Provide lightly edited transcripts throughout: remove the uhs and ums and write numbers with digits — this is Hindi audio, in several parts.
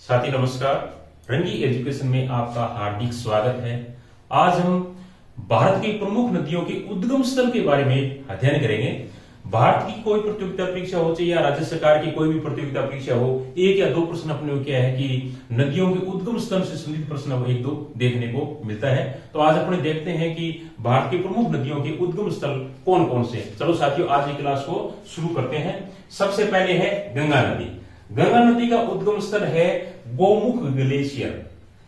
साथी नमस्कार। रंगी एजुकेशन में आपका हार्दिक स्वागत है। आज हम भारत की प्रमुख नदियों के उद्गम स्थल के बारे में अध्ययन करेंगे। भारत की कोई प्रतियोगिता परीक्षा हो चाहे या राज्य सरकार की कोई भी प्रतियोगिता परीक्षा हो, एक या दो प्रश्न अपने को क्या है कि नदियों के उद्गम स्थल से संबंधित प्रश्न एक दो देखने को मिलता है। तो आज अपने देखते हैं कि भारत की प्रमुख नदियों के उद्गम स्थल कौन कौन से। चलो साथियों, आज की क्लास को शुरू करते हैं। सबसे पहले है गंगा नदी। गंगा नदी का उद्गम स्थल है गोमुख ग्लेशियर,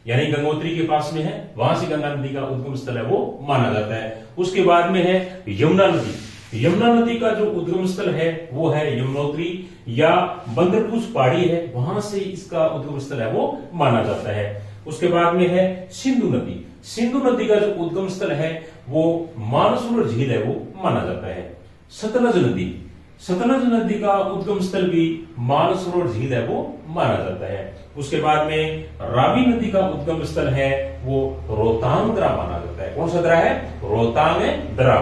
यानी गंगोत्री के पास में है, वहां से गंगा नदी का उद्गम स्थल है वो माना जाता है। उसके बाद में है यमुना नदी। यमुना नदी का जो उद्गम स्थल है वो है यमुनोत्री या बंदरपुर पहाड़ी है, वहां से इसका उद्गम स्थल है वो माना जाता है। उसके बाद में है सिंधु नदी। सिंधु नदी का जो उद्गम स्थल है वो मानसरोवर झील है वो माना जाता है। सतलज नदी। सतलज नदी का उद्गम स्थल भी मानसरोवर झील है वो माना जाता है। उसके बाद में रावी नदी का उद्गम स्थल है वो रोहतांग दर्रा माना जाता है। कौन सा दर्रा है? रोहतांग दर्रा।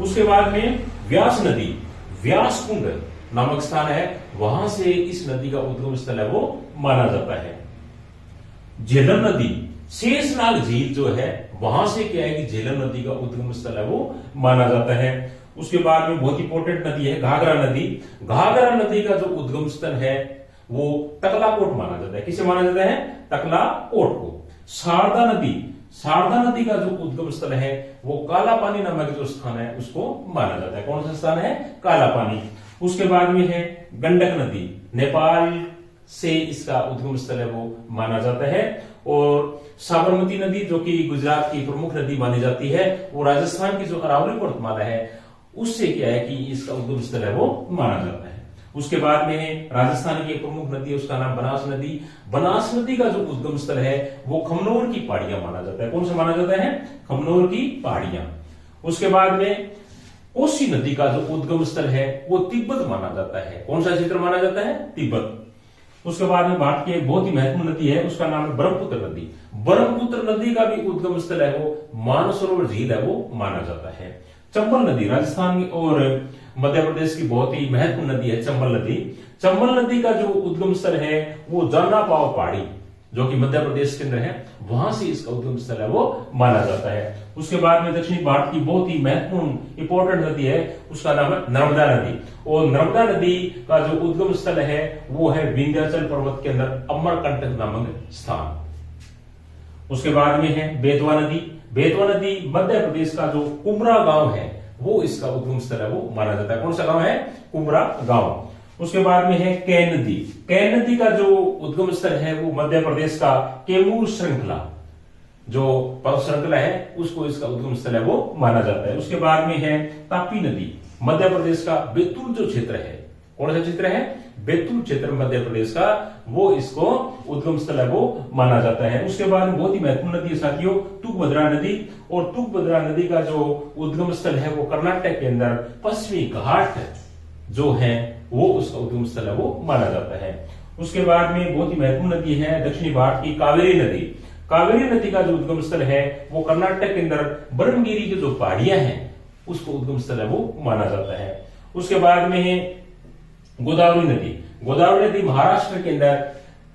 उसके बाद में व्यास नदी, व्यास कुंड नामक स्थान है, वहां से इस नदी का उद्गम स्थल है वो माना जाता है। झेलम नदी, शेषनाग झील जो है वहां से क्या है कि झेलम नदी का उद्गम स्थल है वो माना जाता है। उसके बाद में बहुत इंपोर्टेंट नदी है घाघरा नदी। घाघरा नदी का जो उद्गम स्थल है वो तकलाकोट माना जाता है। किसे माना जाता है? तकलाकोट को। शारदा नदी, शारदा नदी का जो उद्गम स्थल है वो काला पानी नामक जो स्थान है उसको माना जाता है। कौन सा स्थान है? काला पानी। उसके बाद में है गंडक नदी, नेपाल से इसका उद्गम स्थल है वो माना जाता है। और साबरमती नदी जो कि गुजरात की प्रमुख नदी मानी जाती है, वो राजस्थान की जो अरावली पर्वतमाला है उससे क्या है कि इसका उद्गम स्थल है वो माना जाता है। उसके बाद में राजस्थान की एक प्रमुख नदी है, उसका नाम बनास नदी। बनास नदी का जो उद्गम स्थल है वो खमनोर की पहाड़ियां माना जाता है। कौन सा माना जाता है? खमनोर की पहाड़ियां। उसके बाद में कोसी नदी का जो उद्गम स्थल है वो तिब्बत माना जाता है। कौन सा क्षेत्र माना जाता है? तिब्बत। उसके बाद में भारत की एक बहुत ही महत्वपूर्ण नदी है, उसका नाम है ब्रह्मपुत्र नदी। ब्रह्मपुत्र नदी का भी उद्गम स्थल है वो मानसरोवर झील है वो माना जाता है। चंबल नदी, राजस्थान और मध्य प्रदेश की बहुत ही महत्वपूर्ण नदी है चंबल नदी। चंबल नदी का जो उद्गम स्थल है वो जाना पाव पहाड़ी जो कि मध्य प्रदेश के अंदर है, वहां से इसका उद्गम स्थल है वो माना जाता है। उसके बाद में दक्षिणी भारत की बहुत ही महत्वपूर्ण इंपोर्टेंट नदी है, उसका नाम है नर्मदा नदी। और नर्मदा नदी का जो उद्गम स्थल है वो है विंध्याचल पर्वत के अंदर अमरकंटक नामक स्थान। उसके बाद में है बेतवा नदी। बेतवा नदी मध्य प्रदेश का जो कुमरा गांव है वो इसका उद्गम स्थल है वो माना जाता है। कौन सा गांव है? कुमरा गांव। उसके बाद में है कैन नदी। कैन नदी का जो उद्गम स्थल है वो मध्य प्रदेश का कैमूर श्रृंखला जो पर्वत श्रृंखला है उसको इसका उद्गम स्थल है वो माना जाता है। उसके बाद में है तापी नदी, मध्य प्रदेश का बैतूल जो क्षेत्र है। कौन सा क्षेत्र है? बैतूल क्षेत्र मध्य प्रदेश का, वो इसको उद्गम स्थल है वो माना जाता है। उसके बाद में बहुत ही महत्वपूर्ण नदी है साथियों तुंगभद्रा नदी। और तुंगभद्रा नदी का जो उद्गम स्थल है वो कर्नाटक के अंदर पश्चिमी घाट जो है वो उसका उद्गम स्थल है वो माना जाता है। उसके बाद में बहुत ही महत्वपूर्ण नदी है दक्षिणी भारत की कावेरी नदी। कावेरी नदी का जो उद्गम स्थल है वो कर्नाटक के अंदर ब्रह्मगिरी की जो पहाड़ियां हैं उसको उद्गम स्थल है वो माना जाता है। उसके बाद में है गोदावरी नदी। गोदावरी नदी महाराष्ट्र के अंदर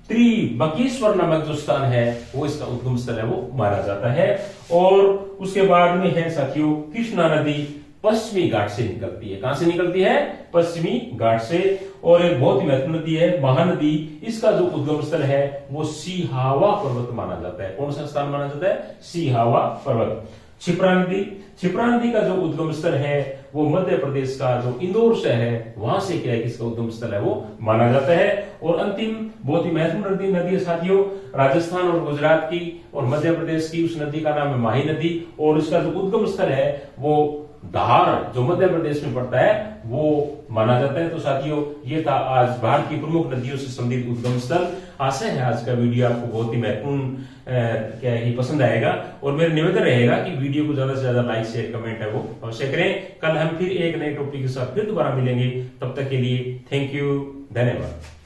त्रिबकेश्वर नामक जो स्थान है वो इसका उद्गम स्थल है वो माना जाता है। और उसके बाद में है साथियों कृष्णा नदी, पश्चिमी घाट से निकलती है। कहां से निकलती है? पश्चिमी घाट से। और एक बहुत ही महत्वपूर्ण नदी है महानदी। इसका जो उद्गम स्थल है वो सिहावा पर्वत माना जाता है। कौन सा स्थान माना जाता है? सिहावा पर्वत। क्षिप्रा नदी, क्षिप्रा नदी का जो उद्गम स्थल है वो मध्य प्रदेश का जो इंदौर शहर है वहां से क्या है इसका उद्गम स्थल है वो माना जाता है। और अंतिम बहुत ही महत्वपूर्ण नदी है साथियों राजस्थान और गुजरात की और मध्य प्रदेश की, उस नदी का नाम है माही नदी। और इसका जो उद्गम स्थल है वो धार जो मध्य प्रदेश में पड़ता है वो माना जाता है। तो साथियों ये था आज भारत की प्रमुख नदियों से संबंधित उद्गम स्थल। आशा है आज का वीडियो आपको बहुत ही महत्वपूर्ण क्या है पसंद आएगा। और मेरा निवेदन रहेगा कि वीडियो को ज्यादा से ज्यादा लाइक शेयर कमेंट है वो अवश्य करें। कल हम फिर एक नए टॉपिक के साथ फिर दोबारा मिलेंगे। तब तक के लिए थैंक यू, धन्यवाद।